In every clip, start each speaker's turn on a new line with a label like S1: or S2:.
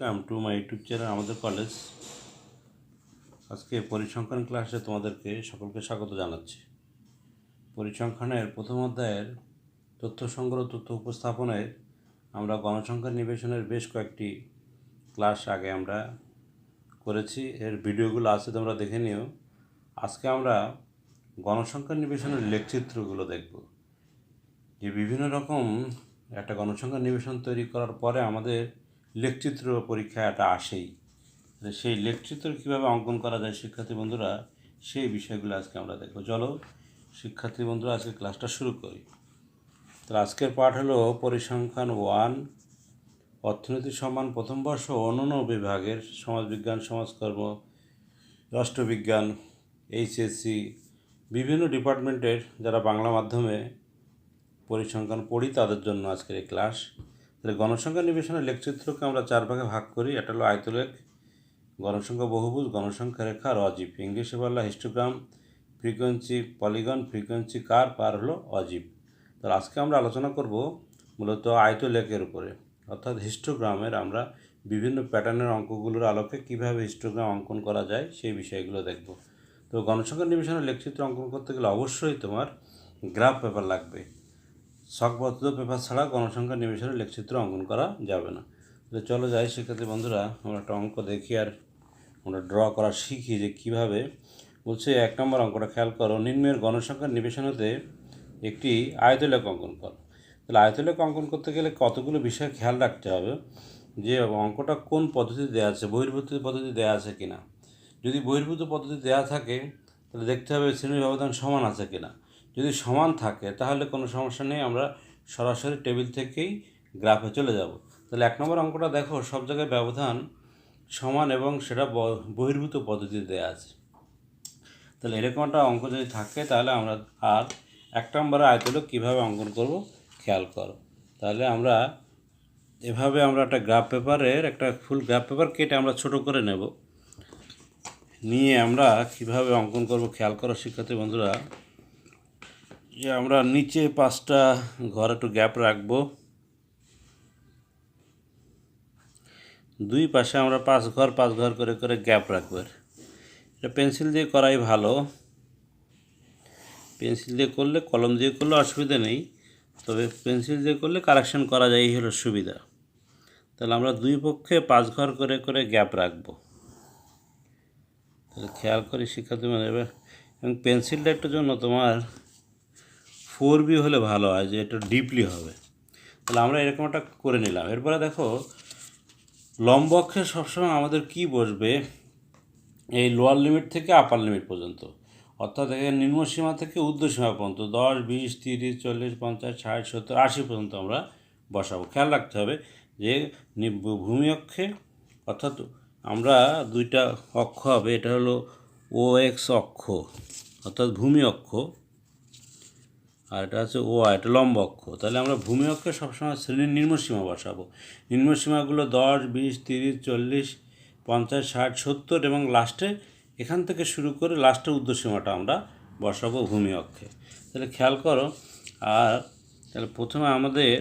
S1: Welcome to my YouTube channel আমাদের college. আজকে পরিসংখ্যান ক্লাসে তোমাদেরকে সকলকে স্বাগত জানাচ্ছি। পরিসংখ্যানের প্রথম অধ্যায়ের তথ্য সংগ্রহ তথ্য উপস্থাপনের আমরা গণসংখ্যা নিবেশনের বেশ কয়েকটি ক্লাস আগে আমরা করেছি, এর ভিডিওগুলো আছে, তোমরা দেখে নিও। আজকে আমরা গণসংখ্যা নিবেশনের লেখচিত্রগুলো দেখব। যে বিভিন্ন রকম একটা গণসংখ্যা নিবেশন তৈরি করার পরে আমাদের লেখচিত্র পরীক্ষা এটা আসেই, সেই লেখচিত্র কীভাবে অঙ্কন করা যায় শিক্ষার্থী বন্ধুরা, সেই বিষয়গুলো আজকে আমরা দেখব। চলো শিক্ষার্থী বন্ধুরা আজকে ক্লাসটা শুরু করি। তাহলে আজকের পাঠ হলো পরিসংখ্যান 1, অর্থনীতি সম্মান প্রথম বর্ষ অন্যান্য বিভাগের সমাজবিজ্ঞান, সমাজকর্ম, রাষ্ট্রবিজ্ঞান, এইচএসসি বিভিন্ন ডিপার্টমেন্টের যারা বাংলা মাধ্যমে পরিসংখ্যান পড়ি তাদের জন্য আজকের এই ক্লাস। তাহলে গণসংখ্যা নিবেশনের লেখচিত্রকে আমরা 4 ভাগে ভাগ করি। এটা হলো আয়তলেখ, গণসংখ্যা বহুভুজ, গণসংখ্যা রেখা, অজীব। ইংলিশে বললা histogram, frequency polygon, frequency curve, আর হলো অজীব। তাহলে আজকে আমরা আলোচনা করব মূলত আয়তলেখের উপরে, অর্থাৎ হিস্টোগ্রামের আমরা বিভিন্ন প্যাটার্নের অঙ্কগুলোর আলোকে কীভাবে হিস্টোগ্রাম অঙ্কন করা যায় সেই বিষয়গুলো দেখব। তো গণসংখ্যা নিবেশনের লেখচিত্র অঙ্কন করতে গেলে অবশ্যই তোমার গ্রাফ পেপার লাগবে। ছকবদ্ধ পেপার ছাড়া গণসংখ্যা নিবেশনের লেখচিত্র অঙ্কন করা যাবে না। তো চলো যাই শিক্ষার্থী বন্ধুরা, আমরা একটা অঙ্ক দেখি আর আমরা ড্র করা শিখি যে কীভাবে। বলছে 1 নম্বর অঙ্কটা খেয়াল করো, নিম্নের গণসংখ্যার নিবেশন হতে একটি আয়তলেখ অঙ্কন করো। তাহলে আয়তলেখ অঙ্কন করতে গেলে কতগুলো বিষয় খেয়াল রাখতে হবে, যে অঙ্কটা কোন পদ্ধতি দেওয়া আছে, বহির্ভূত পদ্ধতি দেওয়া আছে কিনা। যদি বহির্ভূত পদ্ধতি দেওয়া থাকে তাহলে দেখতে হবে শ্রেণী ব্যবধান সমান আছে কিনা। যদি সমান থাকে তাহলে কোনো সমস্যা নেই, আমরা সরাসরি টেবিল থেকেই গ্রাফে চলে যাব। তাহলে 1 নম্বর অঙ্কটা দেখো, সব জায়গায় ব্যবধান সমান এবং সেটা বহির্ভূত পদ্ধতিতে দেওয়া আছে। তাহলে এরকম একটা অঙ্ক যদি থাকে তাহলে আমরা আর 1 নম্বরে আয়তলেখ কীভাবে অঙ্কন করব খেয়াল করো। তাহলে আমরা এভাবে আমরা একটা গ্রাফ পেপারের একটা ফুল গ্রাফ পেপার কেটে আমরা ছোট করে নেব, নিয়ে আমরা কিভাবে অঙ্কন করব খেয়াল করো শিক্ষার্থী বন্ধুরা। যে আমরা নিচে 5টা ঘর একটু গ্যাপ রাখবো, দুই পাশে আমরা 5 ঘর করে করে গ্যাপ রাখবো। এটা পেন্সিল দিয়ে করাই ভালো, পেন্সিল দিয়ে করলে, কলম দিয়ে করলে অসুবিধা নেই, তবে পেন্সিল দিয়ে করলে কারেকশন করা যায়, এই হলো সুবিধা। তাহলে আমরা দুই পক্ষে 5 ঘর করে করে গ্যাপ রাখবো। তাহলে খেয়াল করি শিক্ষার্থী মানে, এবং পেন্সিলটা একটু জন্য তোমার 4B হলে ভালো হয়, যে একটু ডিপলি হবে। তাহলে আমরা এরকম একটা করে নিলাম। এরপরে দেখো লম্ব অক্ষে সবসময় আমাদের কি বসবে, এই লোয়ার লিমিট থেকে আপার লিমিট পর্যন্ত, অর্থাৎ এখানে নিম্নসীমা থেকে ঊর্ধ্বসীমা পর্যন্ত 10, 20, 30, 40, 50, 60, 70, 80 পর্যন্ত আমরা বসাবো। খেয়াল রাখতে হবে যে ভূমি অক্ষে, অর্থাৎ আমরা দুইটা অক্ষ হবে, এটা হলো OX অক্ষ অর্থাৎ ভূমি অক্ষ, আর এটা আছে OY, এটা লম্ব অক্ষ। তাহলে আমরা ভূমি অক্ষে সবসময় শ্রেণীর নিম্নসীমা বসাবো। নিম্নসীমাগুলো 10, 20, 30, 40, 50, 60, 70 এবং লাস্টে এখান থেকে শুরু করে লাস্টের ঊর্ধ্বসীমাটা আমরা বসাবো ভূমি অক্ষে। তাহলে খেয়াল করো। আর তাহলে প্রথমে আমাদের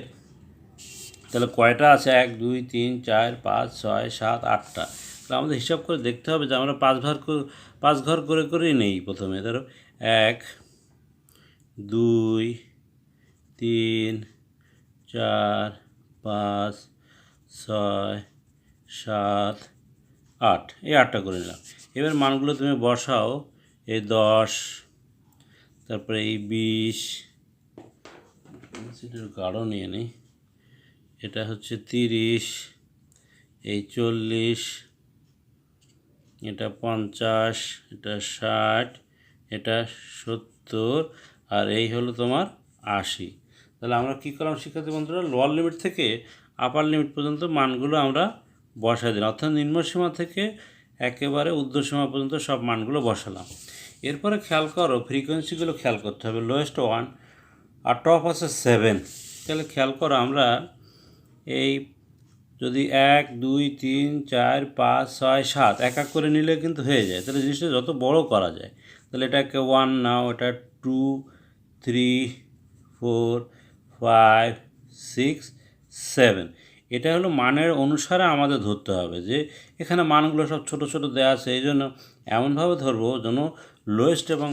S1: তাহলে কয়টা আছে, 1, 2, 3, 4, 5, 6, 7, 8টা। তাহলে আমাদের হিসাব করে দেখতে হবে যে আমরা 5 ঘর করে করেই নেই। প্রথমে ধরো 1, 2, 3, 4, 5, 6, 7, 8, এই 8টা করে নিলাম। এবার মানগুলো তুমি বসাও, এই 10, তারপরে এই 20, সেটার গাঢ় নিয়ে নিই, এটা হচ্ছে 30, এই 40, এটা 50, এটা 60, এটা 70, আর এই হলো তোমার 80। তাহলে আমরা কী করলাম শিক্ষার্থী বন্ধুরা, লোয়ার লিমিট থেকে আপার লিমিট পর্যন্ত মানগুলো আমরা বসাই দিলাম, অর্থাৎ নিম্নসীমা থেকে একেবারে ঊর্ধ্বসীমা পর্যন্ত সব মানগুলো বসালাম। এরপরে খেয়াল করো ফ্রিকোয়েন্সিগুলো খেয়াল করতে হবে, লোয়েস্ট 1 আর টপ আছে 7। তাহলে খেয়াল করো আমরা এই যদি 1, 2, 3, 4, 5, 6, 7 এক এক করে নিলে কিন্তু হয়ে যায়। তাহলে জিনিসটা যত বড় করা যায়, তাহলে এটাকে 1 নাও, এটা 2, 3, 4, 5, 6, 7, এটা হলো মানের অনুসারে আমাদের ধরতে হবে, যে এখানে মানগুলো সব ছোট ছোট দেওয়া আছে, এই জন্য এমনভাবে ধরবো যেন লোয়েস্ট এবং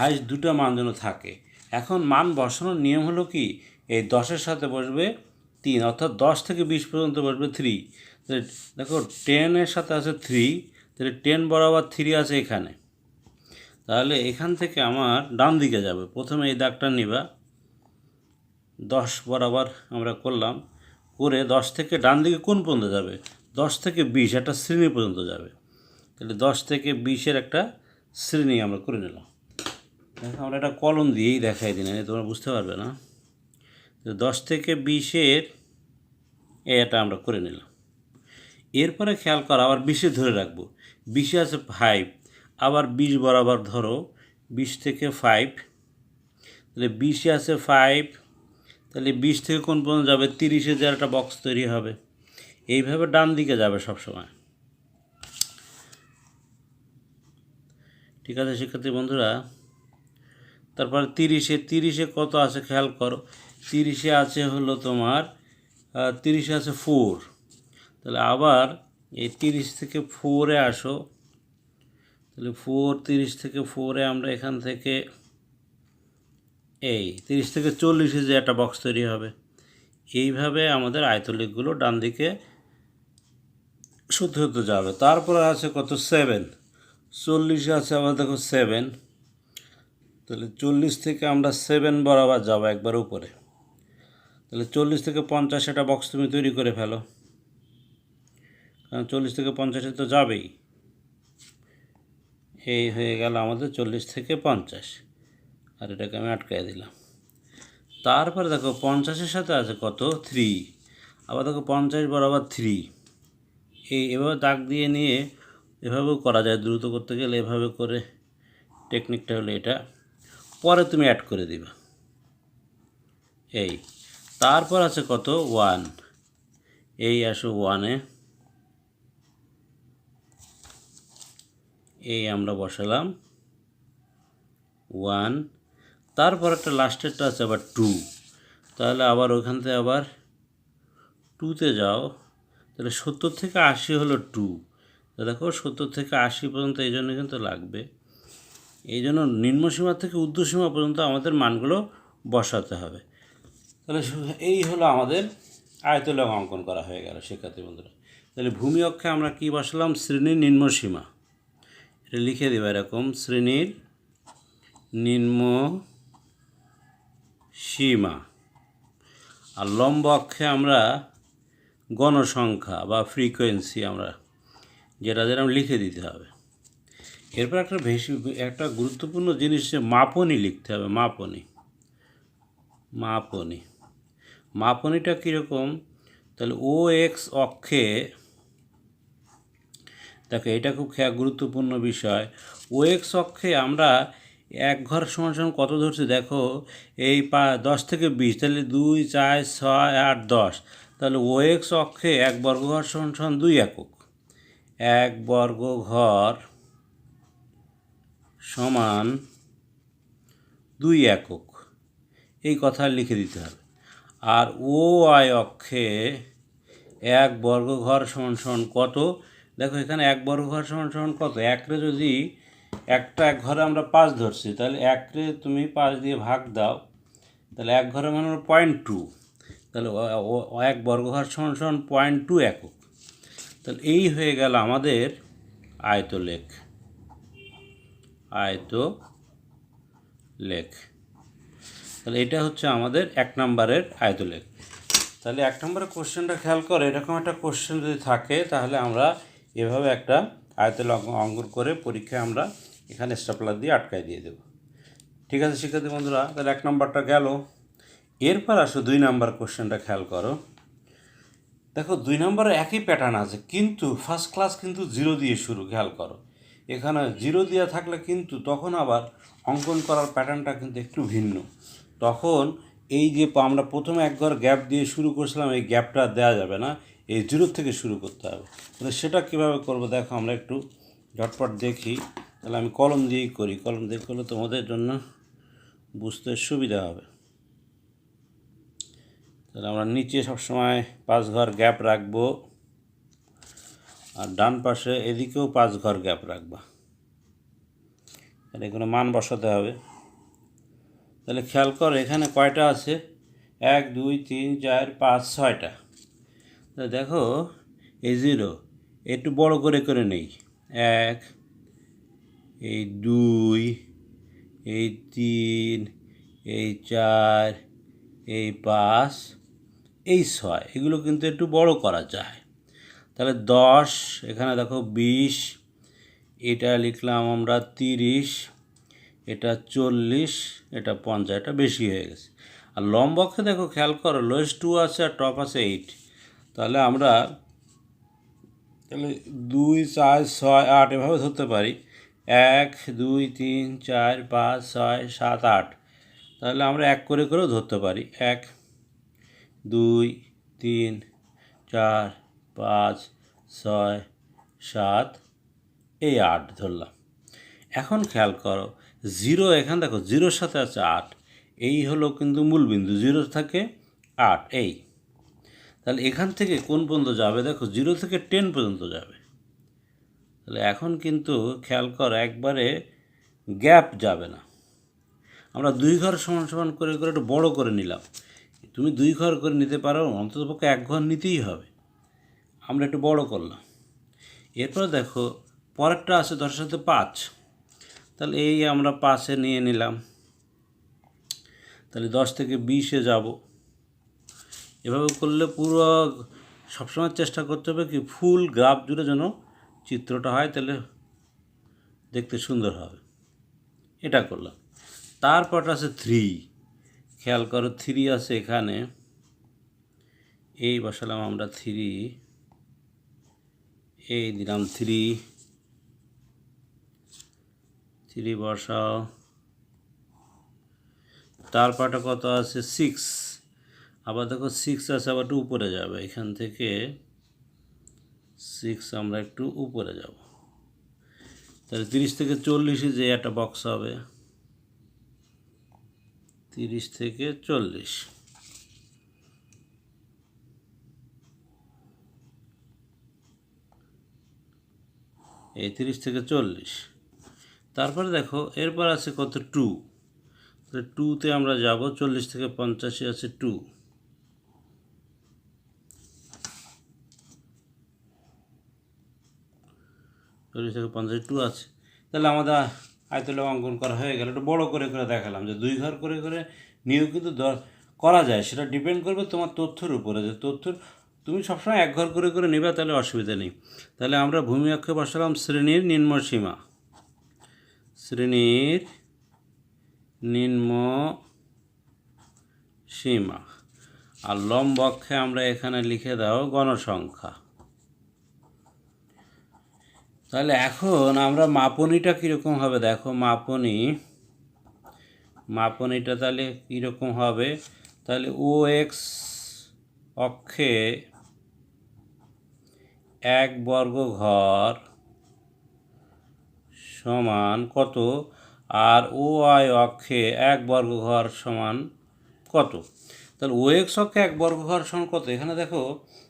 S1: হাইস্ট দুটো মান যেন থাকে। এখন মান বসানোর নিয়ম হলো কি, এই 10-এর সাথে বসবে 3, অর্থাৎ 10 থেকে 20 পর্যন্ত বসবে 3। তাহলে দেখো 10-এর সাথে আছে 3, তাহলে 10 বরাবর 3 আছে এখানে। তাহলে এখান থেকে আমার ডান দিকে যাবে, প্রথমে এই দাগটা নিবা, 10 বরাবর আমরা করলাম, করে 10 থেকে ডান দিকে কোন পর্যন্ত যাবে, 10 থেকে 20 একটা শ্রেণী পর্যন্ত যাবে। তাহলে 10 থেকে 20-এর একটা শ্রেণী আমরা করে নিলাম। দেখো আমরা একটা কলম দিয়েই দেখাই দিই, না তোমরা বুঝতে পারবে না। তো 10 থেকে 20-এর এটা আমরা করে নিলাম। এরপরে খেয়াল করো, আবার 20-এ ধরে রাখবো, 20-এ আছে 5, আবার 20 বরাবর ধরো, 20 থেকে 5, তাহলে 20-এ আছে 5, তাহলে 20 থেকে কোন পর্যন্ত যাবে, 30-এ যে একটা বক্স তৈরি হবে। এইভাবে ডান দিকে যাবে সবসময়। ঠিক আছে শিক্ষার্থী বন্ধুরা। তারপরে 30-এ কত আছে খেয়াল করো, 30-এ আছে হলো তোমার 30-এ আছে 4, তাহলে আবার এই 30 থেকে 4-এ আসো, তাহলে 30 থেকে 4-এ আমরা এখান থেকে এই 30 থেকে 40-এ যে একটা বক্স তৈরি হবে। এইভাবে আমাদের আয়তলেখগুলো ডান দিকে সত্যি হতে যাবে। তারপরে আছে কত, 7, 40-এ আছে আবার দেখো 7, তাহলে 40 থেকে আমরা 7 বরাবর যাবো একবার উপরে। তাহলে 40 থেকে 50 একটা বক্স তুমি তৈরি করে ফেলো, কারণ 40 থেকে 50-এ তো যাবেই। এই হয়ে গেল আমাদের 40 থেকে 50, আর এটাকে আমি আটকাই দিলাম। তারপরে দেখো 50-এর সাথে আছে কত, 3, আবার দেখো 50 বরাবর 3। এভাবে দাগ দিয়ে নিয়ে এভাবেও করা যায়, দ্রুত করতে গেলে এভাবে করে, টেকনিকটা হলো এটা। পরে তুমি অ্যাড করে দিবা এই। তারপর আছে কত, 1, এই আসো 1-এ, এই আমরা বসালাম 1। তারপর একটা লাস্টেরটা আছে আবার 2, তাহলে আবার ওখান থেকে আবার 2-তে যাও, তাহলে 70 থেকে 80 হলো 2। তো দেখো 70 থেকে 80 পর্যন্ত এই জন্য কিন্তু লাগবে। এই জন্য নিম্নসীমা থেকে ঊর্ধ্বসীমা পর্যন্ত আমাদের মানগুলো বসাতে হবে। তাহলে এই হলো আমাদের আয়তলেখ অঙ্কন করা হয়ে গেল শিক্ষার্থী বন্ধুরা। তাহলে ভূমি অক্ষে আমরা কি বসালাম, শ্রেণীর নিম্নসীমা, এটা লিখে দেবো এরকম, শ্রেণীর নিম্ন সীমা। আর লম্ব অক্ষে আমরা গণসংখ্যা বা ফ্রিকোয়েন্সি আমরা যেটা লিখে দিতে হবে। এরপর একটা গুরুত্বপূর্ণ জিনিস, মাপনী লিখতে হবে। মাপনীটা কীরকম, তাহলে ও এক্স অক্ষে, দেখো এটা খুব গুরুত্বপূর্ণ বিষয়। ও এক্স অক্ষে আমরা এক ঘর সমান সমান কত ধরছি, দেখো এই 10 থেকে 20, তাহলে 2, 4, 6, 8, 10, তাহলে ও এক্স অক্ষে 1 বর্গঘর সমান সমান 2 একক। 1 বর্গঘর সমান 2 একক, এই কথা লিখে দিতে হবে। আর ও ওয়াই অক্ষে 1 বর্গঘর সমান সমান কত, দেখো এখানে 1 বর্গঘর সমান সমান কত, একরে যদি একটা এক ঘরে আমরা 5 ধরছি, তাহলে একরে তুমি 5 দিয়ে ভাগ দাও, তাহলে এক ঘরে মানে 0.2, তাহলে 1 বর্গঘর সমান সমান 0.2 একক। তাহলে এই হয়ে গেল আমাদের আয়তলেখ। তাহলে এটা হচ্ছে আমাদের 1 নম্বরের আয়তলেখ। তাহলে 1 নম্বরের কোশ্চেনটা খেয়াল করে, এরকম একটা কোশ্চেন যদি থাকে তাহলে আমরা এভাবে একটা আয়তলেখ অঙ্কন করে পরীক্ষায় আমরা এখানে স্টেপলার দিয়ে আটকায় দিয়ে দেব। ঠিক আছে শিক্ষার্থী বন্ধুরা, তাহলে 1 নম্বরটা গেল। এরপর আসো 2 নম্বর কোশ্চেনটা খেয়াল করো। দেখো 2 নম্বরে একই প্যাটার্ন আছে, কিন্তু ফার্স্ট ক্লাস কিন্তু 0 দিয়ে শুরু, খেয়াল করো। এখানে 0 দেওয়া থাকলে কিন্তু তখন আবার অঙ্কন করার প্যাটার্নটা কিন্তু একটু ভিন্ন। তখন এই যে আমরা প্রথমে এক ঘর গ্যাপ দিয়ে শুরু করছিলাম, এই গ্যাপটা দেওয়া যাবে না, এই 0 থেকে শুরু করতে হবে। তাহলে সেটা কীভাবে করবো দেখো, আমরা একটু ঝটপট দেখি। তাহলে আমি কলম দিয়েই করি, কলম দিয়ে করলে তোমাদের জন্য বুঝতে সুবিধা হবে। তাহলে আমরা নিচে সবসময় 5 ঘর গ্যাপ রাখবো, আর ডান পাশে এদিকেও 5 ঘর গ্যাপ রাখবা। তাহলে এখানে মান বসাতে হবে। তাহলে খেয়াল করো এখানে কয়টা আছে, 1 2 3 4 5 6টা। তাহলে দেখো এই 0 একটু বড় করে করে নেই, 1, এই 2, এই 3, এই 4, এই 5, এই 6, এগুলো কিন্তু একটু বড় করা যায়। তাহলে 10, এখানে দেখো 20, এটা লিখলাম আমরা 30, এটা 40, এটা 50, এটা বেশি হয়ে গেছে। আর লম্বকে দেখো খেয়াল করো লোয়েস্ট 2 আছে আর টপ আছে 8। তাহলে আমরা 2 4 6 8 এভাবে ধরতে পারি, 1 2 3 4 5 6 7 8। তাহলে আমরা এক করে করেও ধরতে পারি, 1 2 3 4 5 6 7, এই 8 ধরলাম। এখন খেয়াল করো 0, এখানে দেখো 0-র সাথে আছে 8, এই হলো কিন্তু মূলবিন্দু, 0 থাকে 8 এই। তাহলে এখান থেকে কোন পর্যন্ত যাবে, দেখো 0 থেকে 10 পর্যন্ত যাবে। তাহলে এখন কিন্তু খেয়াল করো একবারে গ্যাপ যাবে না। আমরা 2 ঘর সমান সমান করে করে একটু বড় করে নিলাম। তুমি 2 ঘর করে নিতে পারো, অন্ততপক্ষে 1 ঘর নিতেই হবে। আমরা একটু বড় করলাম। এরপর দেখো পরেরটা আছে 10-এর সাথে 5, তাহলে এই আমরা 5-এ নিয়ে নিলাম। তাহলে 10 থেকে 20-এ যাব। এভাবে করলে পুরো সবসময় চেষ্টা করতে হবে কি ফুল গ্রাফ জুড়ে যেন চিত্রটা হয়, তাহলে দেখতে সুন্দর হবে। এটা করলাম। তারপর আছে 3, খেয়াল করো 3 আছে এখানে, এই বসালাম আমরা 3, এই দিলাম 3 বসাও। তারপরটা কত আছে 6, আবার দেখো 6 আছে, আবার একটু উপরে যাবে, এখান থেকে 6 আমরা একটু উপরে যাব। তাহলে 30 থেকে 40 যে একটা বক্স হবে, 30 থেকে 40। এই 30 থেকে 40। তারপরে দেখো এরপর আছে কত 2, তাহলে 2-তে আমরা যাব, 40 থেকে 85 আছে 2। 40 থেকে 50 2 আছে। তাহলে আমাদের আয়তলে অঙ্কন করা হয়ে গেল। একটু বড় করে করে দেখালাম যে 2 ঘর করে করে নিয়েও কিন্তু করা যায়। সেটা ডিপেন্ড করবে তোমার তথ্যের উপরে, যে তথ্য তুমি সবসময় 1 ঘর করে করে নেবে, তাহলে অসুবিধা নেই। তাহলে আমরা ভূমি অক্ষে বসালাম শ্রেণীর নিম্ন সীমা, শ্রেণীর নিম্ন সীমা, আর লম্ব অক্ষে আমরা এখানে লিখে দাও গণসংখ্যা। তাহলে এখন আমরা মাপনীটা কীরকম হবে দেখো, মাপনীটা তাহলে কীরকম হবে, তাহলে OX অক্ষে 1 বর্গ ঘর সমান কত, আর OY অক্ষে 1 বর্গ ঘর সমান কত। তাহলে OX অক্ষে 1 বর্গ ঘর সমান কত, এখানে দেখো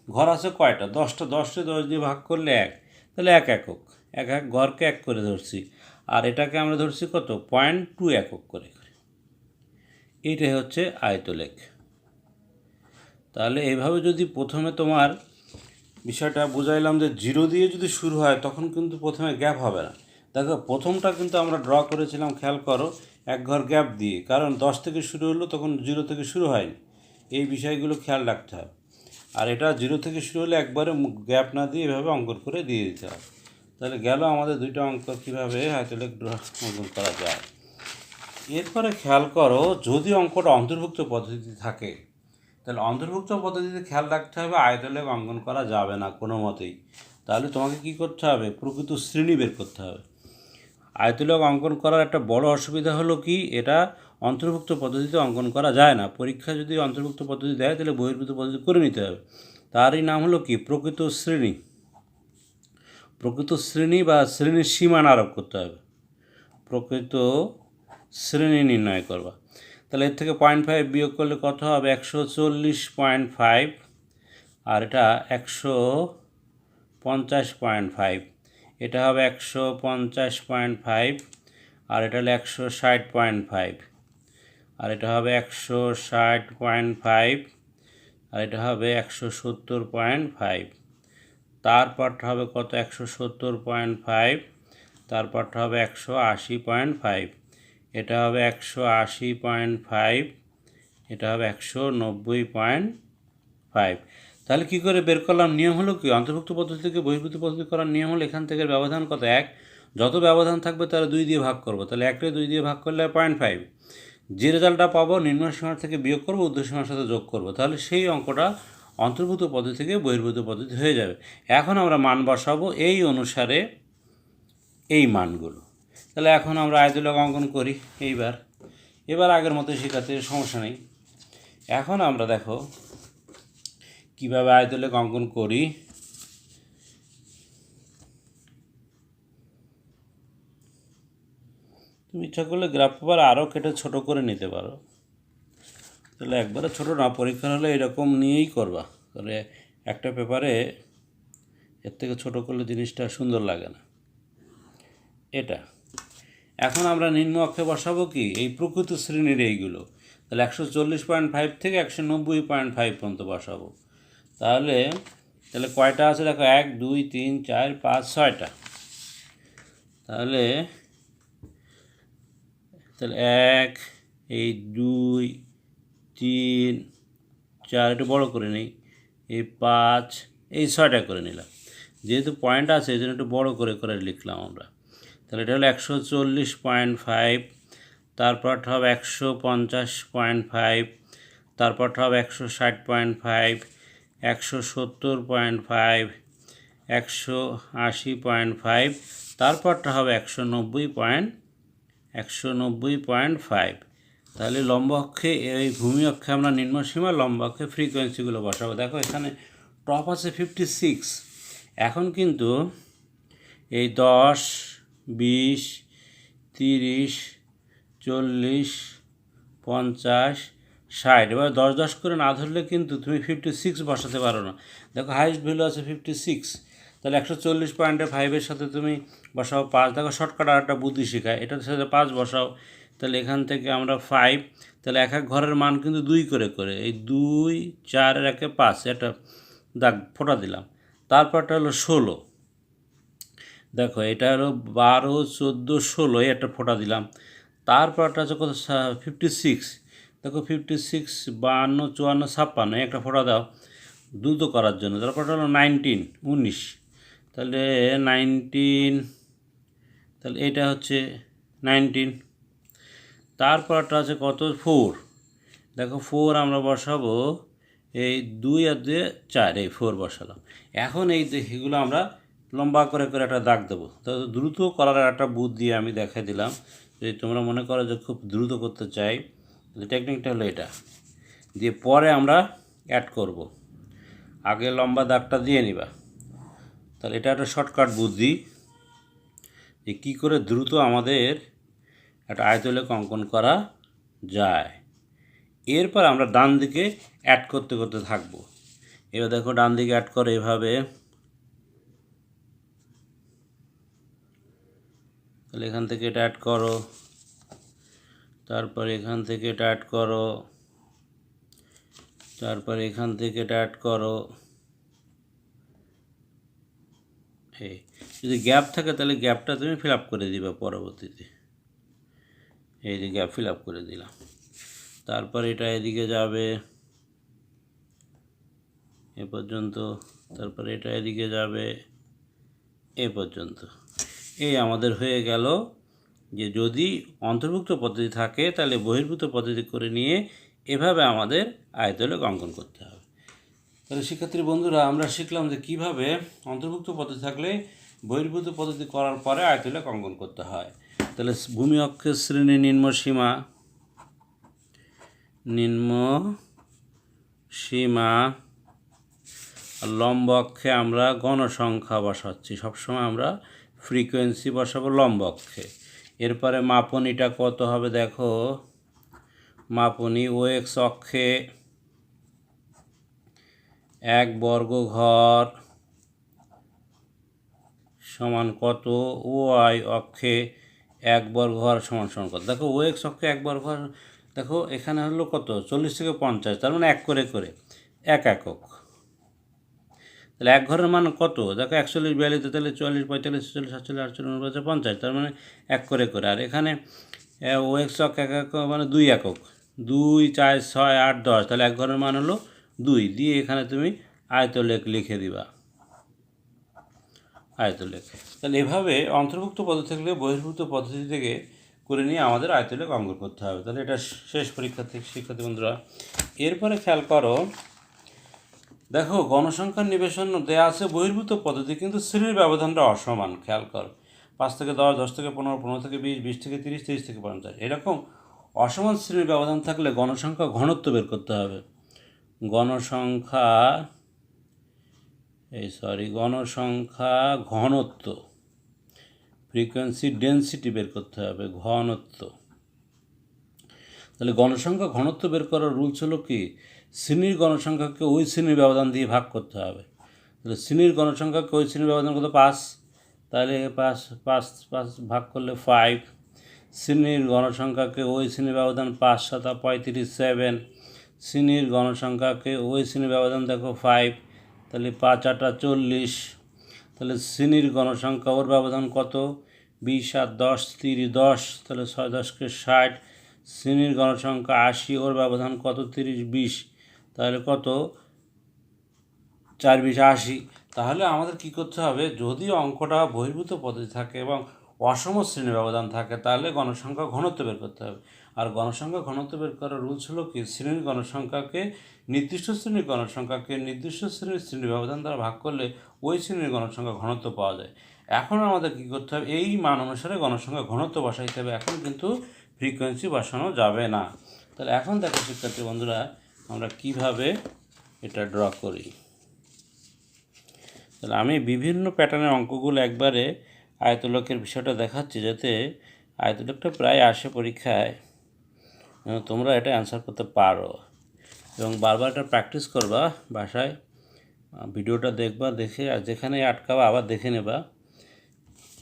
S1: ঘর আছে কয়টা, 10টা, 10টা 10 দিয়ে ভাগ করলে 1, তাহলে 1 একক, 1 ঘরকে 1 করে ধরছি। আর এটাকে আমরা ধরছি কত, 0.2 একক করে। এইটাই হচ্ছে আয়তলেখ। তাহলে এইভাবে যদি প্রথমে তোমার বিষয়টা বুঝাইলাম যে 0 দিয়ে যদি শুরু হয় তখন কিন্তু প্রথমে গ্যাপ হবে না। দেখো প্রথমটা কিন্তু আমরা ড্র করেছিলাম, খেয়াল করো 1 ঘর গ্যাপ দিয়ে, কারণ 10 থেকে শুরু হলো, তখন 0 থেকে শুরু হয়নি। এই বিষয়গুলো খেয়াল রাখতে হবে। আর এটা 0 থেকে শুরু হলে একবারে গ্যাপ না দিয়ে এভাবে অঙ্কন করে দিয়ে দিতে হবে। তাহলে গেল আমাদের 2টা অঙ্ক কীভাবে আয়তলেখ অঙ্কন করা যায়। এরপরে খেয়াল করো যদি অঙ্কটা অন্তর্ভুক্ত পদ্ধতি থাকে, তাহলে অন্তর্ভুক্ত পদ্ধতিতে খেয়াল রাখতে হবে আয়তলেখ অঙ্কন করা যাবে না কোনো মতেই। তাহলে তোমাকে কি করতে হবে, প্রকৃত শ্রেণী বের করতে হবে। আয়তলেখ অঙ্কন করার একটা বড় অসুবিধা হলো কি, এটা অন্তর্ভুক্ত পদ্ধতিতে অঙ্কন করা যায় না। পরীক্ষা যদি অন্তর্ভুক্ত পদ্ধতি দেয় তাহলে বহির্ভূত পদ্ধতি করে নিতে হবে। তারই নাম হলো কি প্রকৃত শ্রেণী। প্রকৃত শ্রেণী বা শ্রেণীর সীমানা আরোপ করতে হবে, প্রকৃত শ্রেণী নির্ণয় করবা। তাহলে এর থেকে 0.5 বিয়োগ করলে কত হবে? 140.5, আর এটা 150.5, এটা হবে 150.5, আর এটা হলো 160.5, আর এটা হবে 160.5, আর এটা হবে 170.5। তারপরটা হবে কত? 170.5, তারপরটা হবে 180.5, এটা হবে 180.5, এটা হবে 190.5। তাহলে কী করে বের করলাম? নিয়ম হলো কি, অন্তর্ভুক্ত পদ্ধতি থেকে বহির্ভূত পদ্ধতি করার নিয়ম হলো এখান থেকে ব্যবধান কত? 1। যত ব্যবধান থাকবে তাহলে 2 দিয়ে ভাগ করবো, তাহলে 1 রে 2 দিয়ে ভাগ করলে 0.5। যে রেজাল্টটা পাবো নিম্ন সীমা থেকে বিয়োগ করবো, ঊর্ধ্ব সীমার সাথে যোগ করবো, তাহলে সেই অঙ্কটা অন্তর্ভুক্ত পদ্ধতি থেকে বহির্ভূত পদ্ধতি হয়ে যাবে। এখন আমরা মান বসাবো এই অনুসারে এই মানগুলো। তাহলে এখন আমরা আয়তলেখ অঙ্কন করি। এবার আগের মতো শেখাতে সমস্যা নেই। এখন আমরা দেখো কীভাবে আয়তলেখ অঙ্কন করি। তুমি ইচ্ছা করলে গ্রাফ পেপার আরও কেটে ছোট করে নিতে পারো, তাহলে একবারে ছোট না, পরীক্ষা হলে এরকম নিয়েই করবা, তাহলে একটা পেপারে এর থেকে ছোট করলে জিনিসটা সুন্দর লাগে না। এটা এখন আমরা নিম্ন অক্ষে বসাবো কি? এই প্রকৃত শ্রেণীর এইগুলো, তাহলে 140.5 থেকে 190.5 পর্যন্ত বসাবো। তাহলে কয়টা আছে দেখো? 1 2 3 4 5 6টা। তাহলে 1 এই 2 3 4, একটু বড়ো করে নিই, এই 5 এই 6টা করে নিলাম। যেহেতু পয়েন্ট আছে এই জন্য একটু বড়ো করে করে লিখলাম আমরা। তাহলে এটা হলো 140.5, তারপরটা হবে 150.5, তারপরটা হবে 160.5, 170.5, 180.5, তারপরটা হবে 190.5। তাহলে লম্ব অক্ষে এই ভূমি অক্ষে আমরা নিম্ন সীমা, লম্ব অক্ষে ফ্রিকোয়েন্সিগুলো বসাবো। দেখো এখানে টপ আছে 56। এখন কিন্তু এই 10 20 30 40 50 60, এবার 10 10 করে না ধরলে কিন্তু তুমি 56 বসাতে পারো না। দেখো হাইস্ট ভ্যালু আছে 56, তাহলে 140.5-এর সাথে তুমি বসাও 5। দেখো শর্টকাট আর একটা বুদ্ধি শেখায়, এটার সাথে 5 বসাও, তাহলে এখান থেকে আমরা 5, তাহলে এক এক ঘরের মান কিন্তু 2 করে করে, এই 2 4 এর একে 5, একটা দাগ ফোঁটা দিলাম। তারপরটা হলো 16, দেখো এটা হলো 12 14 16, একটা ফোঁটা দিলাম। তারপরটা হচ্ছে কত? 56, দেখো 56 52 54 56, একটা ফোঁটা দাও দ্রুত করার জন্য। তারপরটা হলো 19, তাহলে 19, তাহলে এটা হচ্ছে 19। তারপরটা আছে কত? 4, দেখো 4 আমরা বসাবো এই 2 আর 2 4, এই 4 বসালাম। এখন এগুলো আমরা লম্বা করে করে একটা দাগ দেবো। তো দ্রুত করার একটা বুদ্ধি আমি দেখাই দিলাম, যদি তোমরা মনে করো যে খুব দ্রুত করতে চাই, টেকনিকটা হলো এটা দিয়ে পরে আমরা অ্যাড করব, আগে লম্বা দাগটা দিয়ে নিবা। তাহলে এটা একটা শর্টকাট বুদ্ধি যে কী করে দ্রুত আমাদের একটা আয়তলেখ অঙ্কন করা যায়। এরপর আমরা ডান দিকে অ্যাড করতে করতে থাকবো। এবার দেখো ডান দিকে অ্যাড করে এভাবে, তাহলে এখান থেকে এটা অ্যাড করো, তারপরে এখান থেকে এটা অ্যাড করো, তারপরে এখান থেকে এটা অ্যাড করো। যদি গ্যাপ থাকে তাহলে গ্যাপটা তুমি ফিল আপ করে দিবে পরবর্তীতে। এই যে গ্যাপ ফিল আপ করে দিলাম। তারপর এটা এদিকে যাবে এ পর্যন্ত, তারপরে এটা এদিকে যাবে এ পর্যন্ত। এই আমাদের হয়ে গেল যে যদি অন্তর্ভুক্ত পদ্ধতি থাকে তাহলে বহির্ভূত পদ্ধতি করে নিয়ে এভাবে আমাদের আয়তলেখ অঙ্কন করতে হবে। তাহলে শিক্ষার্থী বন্ধুরা, আমরা শিখলাম যে কীভাবে অন্তর্ভুক্ত পদ্ধতি থাকলে বহির্ভূত পদ্ধতি করার পরে আয়তলেখ অঙ্কন করতে হয়। তাহলে ভূমি অক্ষের শ্রেণী নিম্ন সীমা আর লম্ব অক্ষে আমরা গণসংখ্যা বসাচ্ছি, সবসময় আমরা ফ্রিকোয়েন্সি বসাবো লম্ব অক্ষে। এরপরে মাপনীটা কত হবে? দেখো মাপনি ও এক্স অক্ষে 1 বর্গ ঘর সমান কত, ও ওয়াই অক্ষে 1 বর্গ ঘর সমান সমান কত। দেখো ও এক্স অক্ষে 1 বর্গ ঘর, দেখো এখানে হলো কত 40 থেকে 50, তার মানে 1 করে করে 1 একক। তাহলে 1 ঘরের মান কত, দেখো 41, 42, 43, 44, 45, 46, 47, 48, 49, 50, তার মানে 1 করে করে। আর এখানে ও এক্স অক্ষে 1 একক মানে 2 একক, 2, 4, 6, 8, 10, তাহলে 1 ঘরের মান হলো 2 দিয়ে এখানে তুমি আয়তলেখ লিখে দিবা, আয়তলেখ। তাহলে এভাবে অন্তর্ভুক্ত পদ্ধতি থেকে বহির্ভূত পদ্ধতি থেকে করে নিয়ে আমাদের আয়তলেখ অঙ্কন করতে হবে। তাহলে এটা শেষ পরীক্ষা থেকে শিক্ষার্থী বন্ধুরা। এরপরে খেয়াল করো, দেখো গণসংখ্যার নিবেশন দেওয়া আছে বহির্ভূত পদ্ধতি, কিন্তু শ্রেণীর ব্যবধানটা অসমান। খেয়াল করো 5 থেকে 10, 10 থেকে 15, 15 থেকে 20, 20 থেকে 30, 30 থেকে 50, এরকম অসমান শ্রেণীর ব্যবধান থাকলে গণসংখ্যা ঘনত্ব বের করতে হবে। গণসংখ্যা ঘনত্ব, ফ্রিকোয়েন্সি ডেন্সিটি বের করতে হবে, ঘনত্ব। তাহলে গণসংখ্যা ঘনত্ব বের করার রুলস হলো কি, শ্রেণীর গণসংখ্যাকে ওই শ্রেণীর ব্যবধান দিয়ে ভাগ করতে হবে। তাহলে শ্রেণীর গণসংখ্যাকে ওই শ্রেণীর ব্যবধান কত 5, তাহলে 5 ভাগ করলে 5। শ্রেণীর গণসংখ্যাকে ওই শ্রেণীর ব্যবধান 5 7 35, 7। শ্রেণীর গণসংখ্যাকে ওই শ্রেণীর ব্যবধান দেখো 5, তাহলে 5 8 40। তাহলে শ্রেণীর গণসংখ্যা ওর ব্যবধান কত, 20 7 10 30 10, তাহলে 6 10 কে 60। শ্রেণীর গণসংখ্যা 80, ওর ব্যবধান কত 30 20, তাহলে কত 4 20 80। তাহলে আমাদের কি করতে হবে, যদি অঙ্কটা বহির্ভূত পদ্ধতি থাকে এবং অসম শ্রেণী ব্যবধান থাকে, তাহলে গণসংখ্যা ঘনত্ব বের করতে হবে। আর গণসংখ্যা ঘনত্ব বের করার রুলস হলো কি, শ্রেণীর গণসংখ্যাকে নির্দিষ্ট শ্রেণীর গণসংখ্যাকে নির্দিষ্ট শ্রেণী ব্যবধান দ্বারা ভাগ করলে ওই শ্রেণীর গণসংখ্যা ঘনত্ব পাওয়া যায়। এখন আমাদের কী করতে হবে, এই মান অনুসারে গণসংখ্যা ঘনত্ব বসাইতে হবে। এখন কিন্তু ফ্রিকোয়েন্সি বসানো যাবে না। তাহলে এখন দেখো শিক্ষার্থী বন্ধুরা, আমরা কিভাবে এটা ড্র করি। তাহলে আমি বিভিন্ন প্যাটার্নের অঙ্কগুলো একবারে আয়তলকের বিষয়টা দেখাচ্ছি, যাতে আয়তলকটা প্রায় আসে পরীক্ষায়, তোমরা এটা অ্যান্সার করতে পারো। এবং বারবার এটা প্র্যাকটিস করবা বাসায়, ভিডিওটা দেখবা, দেখে আর যেখানে আটকাবা আবার দেখে নেবা,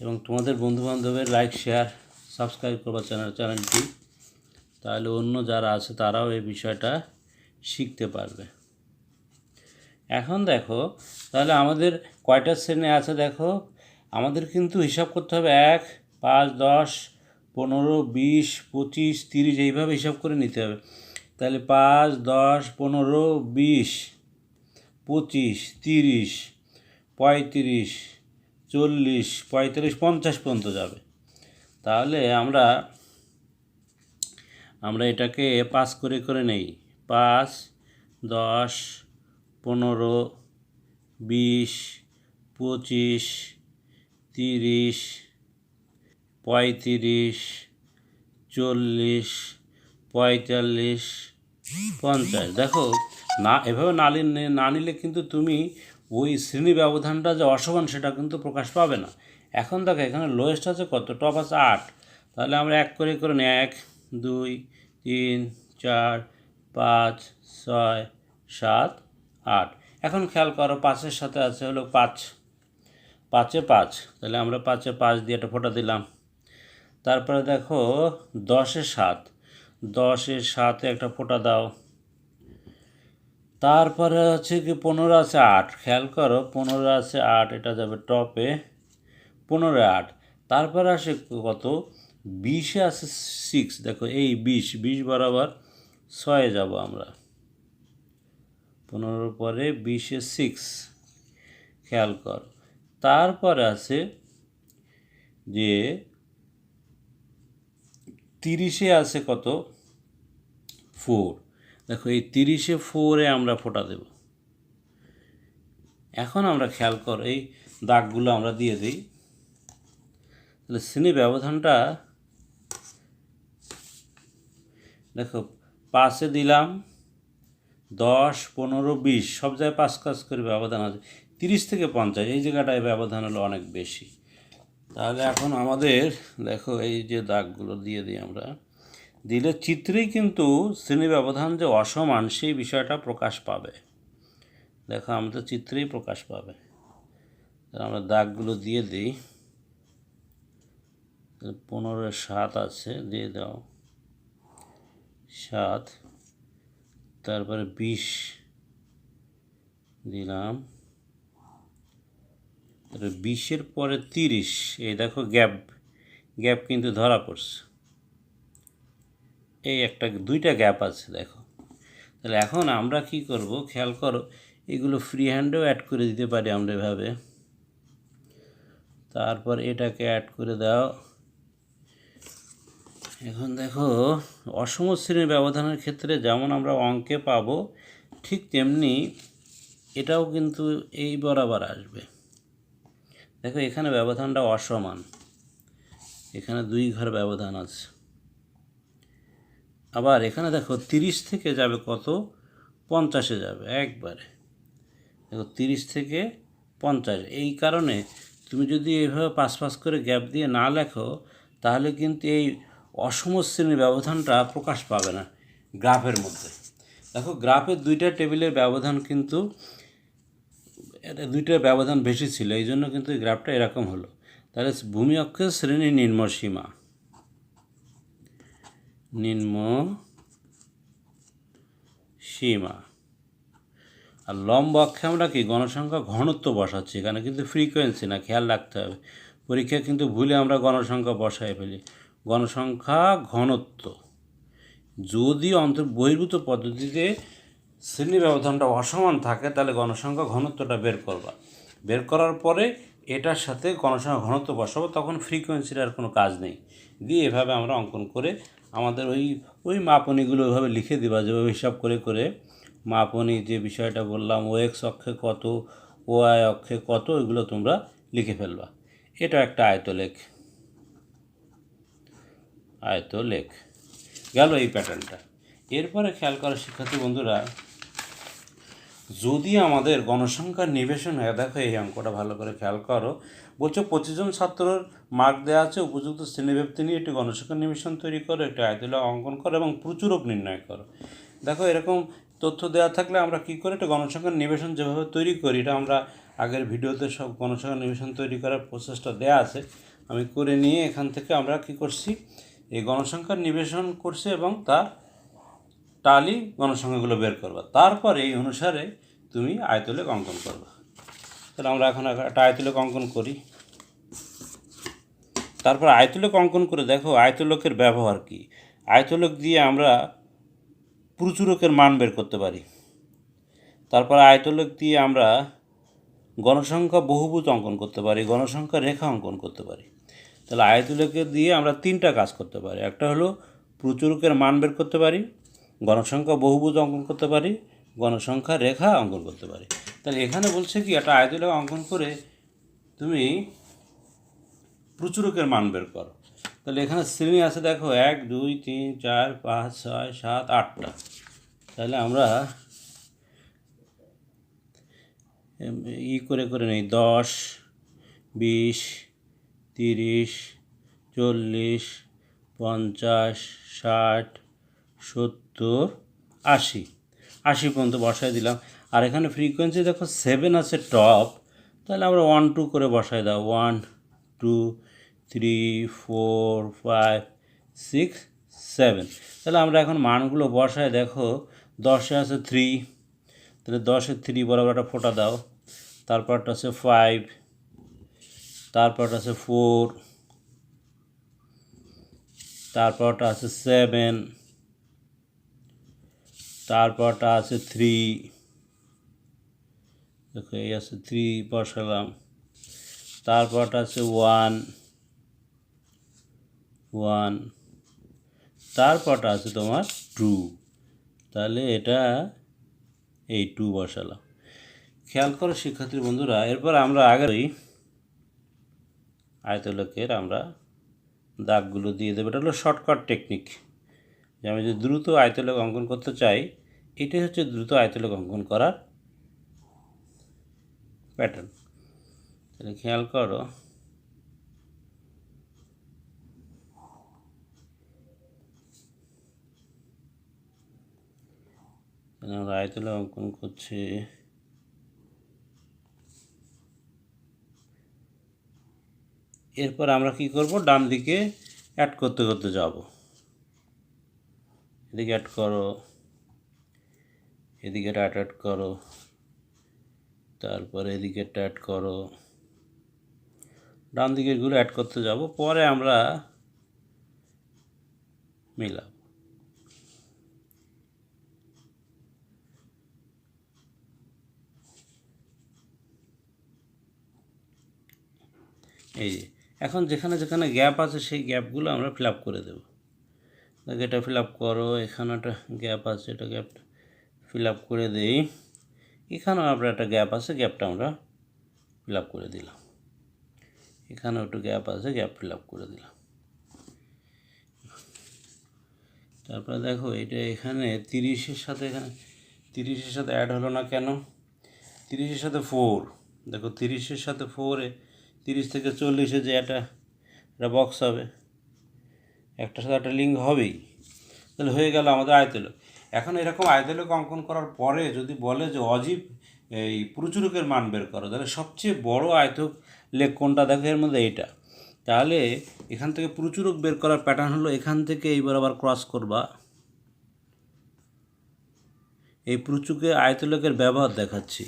S1: এবং তোমাদের বন্ধুবান্ধবের লাইক শেয়ার সাবস্ক্রাইব করবা চ্যানেলটি, তাহলে অন্য যারা আছে তারাও এই বিষয়টা শিখতে পারবে। এখন দেখো তাহলে আমাদের কয়টা শ্রেণী আছে, দেখো আমাদের কিন্তু হিসাব করতে হবে 1 5 10 15 20 25 30, এইভাবে হিসাব করে নিতে হবে। তাহলে 5 10 15 20 25 30 35 40 45 50 পর্যন্ত যাবে। তাহলে আমরা এটাকে 5 করে করে নেই, 5 10 15 20 25 30 35 40 45 50। দেখো না, এভাবে না নিলে কিন্তু তুমি ওই শ্রেণী ব্যবধানটা যে অসমান সেটা কিন্তু প্রকাশ পাবে না। এখন দেখো এখানে লোয়েস্ট আছে কত, টপ আছে 8, তাহলে আমরা 1 করে করে নিই, 1 2 3 4 5 6 7 8। এখন খেয়াল করো 5-এর সাথে আছে হলো 5, 5-এ 5, তাহলে আমরা 5-এ 5 দিয়ে একটা ফোঁটা দিলাম। তারপরে দেখো 10-এ 7, 10-এ 7-এ একটা ফোঁটা দাও। তারপরে হচ্ছে কি 15 আছে 8, খেয়াল করো 15 আছে 8, এটা যাবে টপে, 15-এ 8। তারপরে আসে কত, 20-এ আছে 6, দেখো এই 20 বরাবর 6-এ যাব আমরা, 15-এর পরে 20-এ 6, খেয়াল কর। তারপরে আছে যে 30-এ আছে কত 4, দেখো এই 30-এ 4-এ আমরা ফোঁটা দেব। এখন আমরা খেয়াল কর, এই দাগগুলো আমরা দিয়ে দিই। তাহলে শ্রেণী ব্যবধানটা দেখো 5-এ দিলাম, 10 15 20 সব জায়গায় 5 কাজ করে ব্যবধান আছে। 30 থেকে 50 এই জায়গাটায় ব্যবধান হলো অনেক বেশি। তাহলে এখন আমাদের দেখো এই যে দাগগুলো দিয়ে দিই আমরা, দিলে চিত্রেই কিন্তু শ্রেণী ব্যবধান যে অসমান সেই বিষয়টা প্রকাশ পাবে। দেখো আমাদের চিত্রেই প্রকাশ পাবে। আমরা দাগগুলো দিয়ে দিই। 15-7 আছে, দিয়ে দাও 7, তারপরে 20 দিলাম, তারপরে 20-এর পরে 30। এই দেখো গ্যাপ কিন্তু ধরা পড়ছে, এই দুইটা গ্যাপ আছে দেখো। তাহলে এখন আমরা কি করব, খেয়াল করো, এগুলো ফ্রি হ্যান্ডেও অ্যাড করে দিতে পারি আমরা এভাবে। তারপর এটাকে অ্যাড করে দাও। এখন দেখো অসম শ্রেণীর ব্যবধানের ক্ষেত্রে যেমন আমরা অঙ্কে পাবো, ঠিক তেমনি এটাও কিন্তু এই বরাবর আসবে। দেখো এখানে ব্যবধানটা অসমান, এখানে 2 ঘর ব্যবধান আছে। আবার এখানে দেখো 30 থেকে যাবে কত, 50-এ যাবে একবারে। দেখো 30 থেকে 50, এই কারণে তুমি যদি এইভাবে 5 করে গ্যাপ দিয়ে না লেখো, তাহলে কিন্তু এই অসম শ্রেণীর ব্যবধানটা প্রকাশ পাবে না গ্রাফের মধ্যে। দেখো গ্রাফের 2টা টেবিলের ব্যবধান কিন্তু দুইটার ব্যবধান বেশি ছিল, এই জন্য কিন্তু এই গ্রাফটা এরকম হলো। তাহলে ভূমি অক্ষের শ্রেণী নিম্ন সীমা, আর লম্ব অক্ষে আমরা কি গণসংখ্যা ঘনত্ব বসাচ্ছি, এখানে কিন্তু ফ্রিকোয়েন্সি না, খেয়াল রাখতে হবে। পরীক্ষায় কিন্তু ভুলে আমরা গণসংখ্যা বসায় ফেলি। গণসংখ্যা ঘনত্ব, যদি বহির্ভূত পদ্ধতিতে শ্রেণী ব্যবধানটা অসমান থাকে, তাহলে গণসংখ্যা ঘনত্বটা বের করবা। বের করার পরে এটার সাথে গণসংখ্যা ঘনত্ব বসাবো, তখন ফ্রিকোয়েন্সির আর কোনো কাজ নেই। দিয়ে এভাবে আমরা অঙ্কন করে আমাদের ওই মাপনীগুলো ওইভাবে লিখে দেবা, যেভাবে হিসাব করে করে মাপনী যে বিষয়টা বললাম, ও এক্স অক্ষে কত, ও ওয়াই অক্ষে কত, এগুলো তোমরা লিখে ফেলবা। এটা একটা আয়তলেখ গেল এই প্যাটার্নটা। এরপরে খেয়াল করো শিক্ষার্থী বন্ধুরা, যদি আমাদের গণসংখ্যার নিবেশন হয়, দেখো এই অঙ্কটা ভালো করে খেয়াল করো, বলছো 25 জন ছাত্রর মার্ক দেওয়া আছে, উপযুক্ত শ্রেণীব্যাপ্তি নিয়ে একটি গণসংখ্যার নিবেশন তৈরি করো, একটি আয়তলেখ অঙ্কন করো এবং প্রচুরক নির্ণয় করো। দেখো এরকম তথ্য দেওয়া থাকলে আমরা কী করি, একটা গণসংখ্যার নিবেশন যেভাবে তৈরি করি, এটা আমরা আগের ভিডিওতে সব গণসংখ্যার নিবেশন তৈরি করার প্রসেসটা দেওয়া আছে, আমি করে নিয়ে এখান থেকে আমরা কি করছি, এই গণসংখ্যার নিবেশন করছি এবং তার টালি গণসংখ্যাগুলো বের করবা। তারপর এই অনুসারে তুমি আয়তলেখ অঙ্কন করবা। তাহলে আমরা এখন একটা আয়তলেখ অঙ্কন করি। তারপর আয়তলেখ অঙ্কন করে দেখো আয়তলেখের ব্যবহার কি। আয়তলেখ দিয়ে আমরা প্রচুরকের মান বের করতে পারি। তারপর আয়তলেখ দিয়ে আমরা গণসংখ্যা বহুভুজ অঙ্কন করতে পারি, গণসংখ্যা রেখা অঙ্কন করতে পারি। তাহলে আয়তলেখের দিয়ে আমরা 3টা কাজ করতে পারি। একটা হলো প্রচুরকের মান বের করতে পারি, গণসংখ্যা বহুভুজ অঙ্কন করতে পারি, গণসংখ্যা রেখা অঙ্কন করতে পারি। তাহলে এখানে বলছে কি, একটা আয়তলেখ অঙ্কন করে তুমি প্রচুরকের মান বের করো। তাহলে এখানে শ্রেণী আছে দেখো 1 2 3 4 5 6 7 8টা। তাহলে আমরা করে করে নেই, 10 20 30 40 50 60 70 80 পর্যন্ত বসায় দিলাম। আর এখানে ফ্রিকোয়েন্সি দেখো 7 আছে টপ, তাহলে আমরা 1 2 করে বসায় দাও, 1 2 3 4 5 6 7। তাহলে আমরা এখন মানগুলো বসায় দেখো 10-এ আছে 3, তাহলে 10-এ 3 বরাবর একটা ফোঁটা দাও। তারপরটা আছে 5, তারপরটা আছে 4, তারপরটা আছে 7, তারপরটা আছে 3, দেখো এই আছে 3 বসালাম। তারপরটা আছে 1, তারপরটা আছে তোমার 2, তাহলে এটা এই 2 বসালাম। খেয়াল করো শিক্ষার্থী বন্ধুরা, এরপর আমরা আগের ওই আয়তলেখের আমরা দাগগুলো দিয়ে দেবো। এটা হলো শর্টকাট টেকনিক, যে আমি যদি দ্রুত আয়তলেখ অঙ্কন করতে চাই, এটাই হচ্ছে দ্রুত আয়তলেখ অঙ্কন করার প্যাটার্ন। তাহলে খেয়াল করো, আমরা আয়তলে অঙ্কন করছি। এরপর আমরা কি করব, ডান দিকে অ্যাড করতে করতে যাব। এদিকে অ্যাড করো, এদিকে অ্যাড করো, তারপরে এদিকে অ্যাড করো, ডান দিকেরগুলো অ্যাড করতে যাব, পরে আমরা মিলাব। এই যে এখন যেখানে যেখানে গ্যাপ আছে সেই গ্যাপগুলো আমরা ফিল আপ করে দেব। এটা ফিল আপ করো, এখানে একটা গ্যাপ আছে, এটা গ্যাপটা ফিল আপ করে দেই। এখানেও আমরা একটা গ্যাপ আছে, গ্যাপটা আমরা ফিল আপ করে দিলাম। এখানেও একটু গ্যাপ আছে, গ্যাপ ফিল আপ করে দিলাম। তারপরে দেখো এটা এখানে 30-এর সাথে, এখানে 30-এর সাথে অ্যাড হলো না কেন? 30-এর সাথে 4, দেখো 30-এর সাথে 4-এ 30 থেকে 40-এ যে একটা বক্স হবে, একটার সাথে একটা লিঙ্ক হবেই। তাহলে হয়ে গেল আমাদের আয়তলেখ। এখন এরকম আয়তলেখ অঙ্কন করার পরে যদি বলে যে অজীব এই প্রচুরকের মান বের করো, তাহলে সবচেয়ে বড় আয়তলেখ কোনটা? দেখো এর মধ্যে এইটা। তাহলে এখান থেকে প্রচুরক বের করার প্যাটার্ন হলো, এখান থেকে এই বরাবর ক্রস করবা। এই প্রচুরকে আয়তলেখের ব্যবহার দেখাচ্ছি।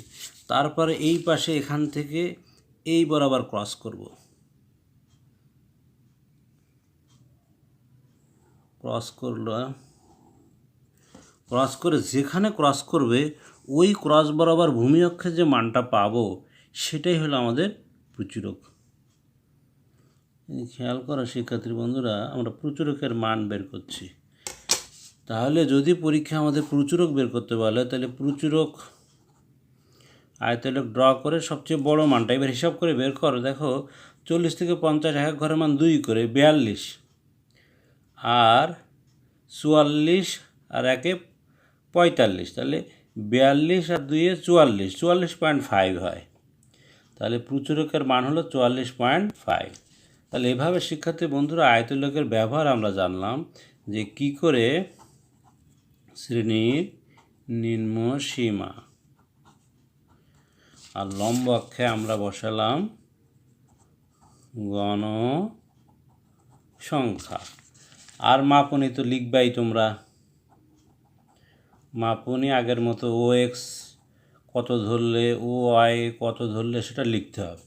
S1: তারপরে এই পাশে এখান থেকে এই বরাবর ক্রস করব। ক্রস করে যেখানে ক্রস করবে ওই ক্রস বরাবর ভূমি অক্ষে যে মানটা পাবো সেটাই হলো আমাদের প্রচুরক। খেয়াল করো শিক্ষার্থী বন্ধুরা, আমরা প্রচুরকের মান বের করছি। তাহলে যদি পরীক্ষা আমাদের প্রচুরক বের করতে বলে, তাহলে প্রচুরক আয়তলেখ ড্র করে সবচেয়ে বড় মানটা এবার হিসাব করে বের করো। দেখো 40 থেকে 50 এক ঘরের মান 2 করে 42, আর 44 আর 1-এ 45, তাহলে 42 আর 2-এ 44, 44.5 হয়। তাহলে প্রচুরকের মান হলো 44.5। তাহলে এভাবে শিক্ষার্থী বন্ধুরা আয়তলেখের ব্যবহার আমরা জানলাম, যে কি করে শ্রেণীর নিম্ন সীমা আর লম্ব অক্ষে আমরা বসালাম গণ সংখ্যা। আর মাপনি তো লিখবাই তোমরা, মাপনি আগের মতো OX কত ধরলে, OY কত ধরলে সেটা লিখতে হবে।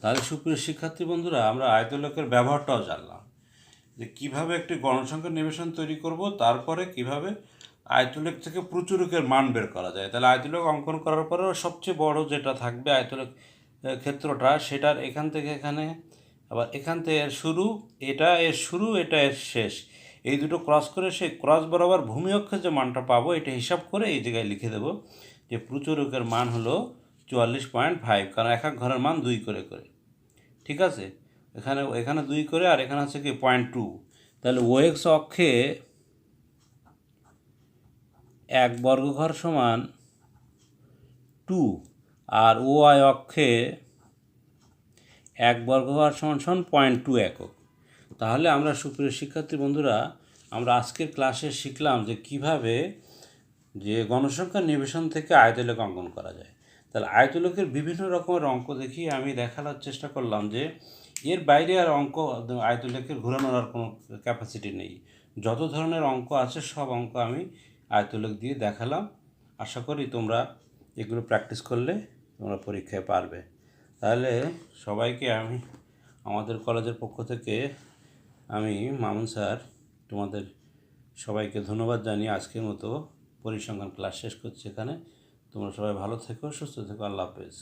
S1: তাহলে সুপ্রিয় শিক্ষার্থী বন্ধুরা, আমরা আয়তলেখের ব্যবহারটাও জানলাম, যে কিভাবে একটি গণসংখ্যা নিবেশন তৈরি করব, তারপরে কিভাবে আয়তলেখ থেকে প্রচুরকের মান বের করা যায়। তাহলে আয়তলেখ অঙ্কন করার পরেও সবচেয়ে বড় যেটা থাকবে আয়তলেখ ক্ষেত্রটা, সেটার এখান থেকে এখানে, আবার এখান থেকে এর শুরু, এটা এর শুরু, এটা এর শেষ, এই দুটো ক্রস করে সেই ক্রস বরাবর ভূমি অক্ষে যে মানটা পাবো এটা হিসাব করে এই জায়গায় লিখে দেবো যে প্রচুরকের মান হলো 44.5, কারণ এক এক ঘরের মান 2 করে করে। ঠিক আছে, এখানে 2 করে, আর এখানে আছে কি 0.2। তাহলে OX অক্ষে 1 বর্গঘর সমান 2, আর OY অক্ষে 1 বর্গঘর সমান 0.2 একক। তাহলে আমরা সুপ্রিয় শিক্ষার্থী বন্ধুরা, আমরা আজকের ক্লাসে শিখলাম যে কিভাবে যে গণসংখ্যা নিবেশন থেকে আয়তলেখ অঙ্কন করা যায়। তাহলে আয়তলেখের বিভিন্ন রকমের অঙ্ক দেখি আমি দেখানোর চেষ্টা করলাম, যে এর বাইরে আর অঙ্ক আয়তলেখের ঘোরানোর আর কোনো ক্যাপাসিটি নেই। যত ধরনের অঙ্ক আছে সব অঙ্ক আমি আয়তলেখ দিয়ে দেখালাম। আশা করি তোমরা এগুলো প্র্যাকটিস করলে তোমরা পরীক্ষায় পারবে। তাহলে সবাইকে আমি আমাদের কলেজের পক্ষ থেকে আমি মামুন স্যার তোমাদের সবাইকে ধন্যবাদ জানিয়ে আজকের মতো পরিসংখ্যান ক্লাস শেষ করছি এখানে। তোমরা সবাই ভালো থেকো, সুস্থ থেকো, আল্লাহ হাফেজ।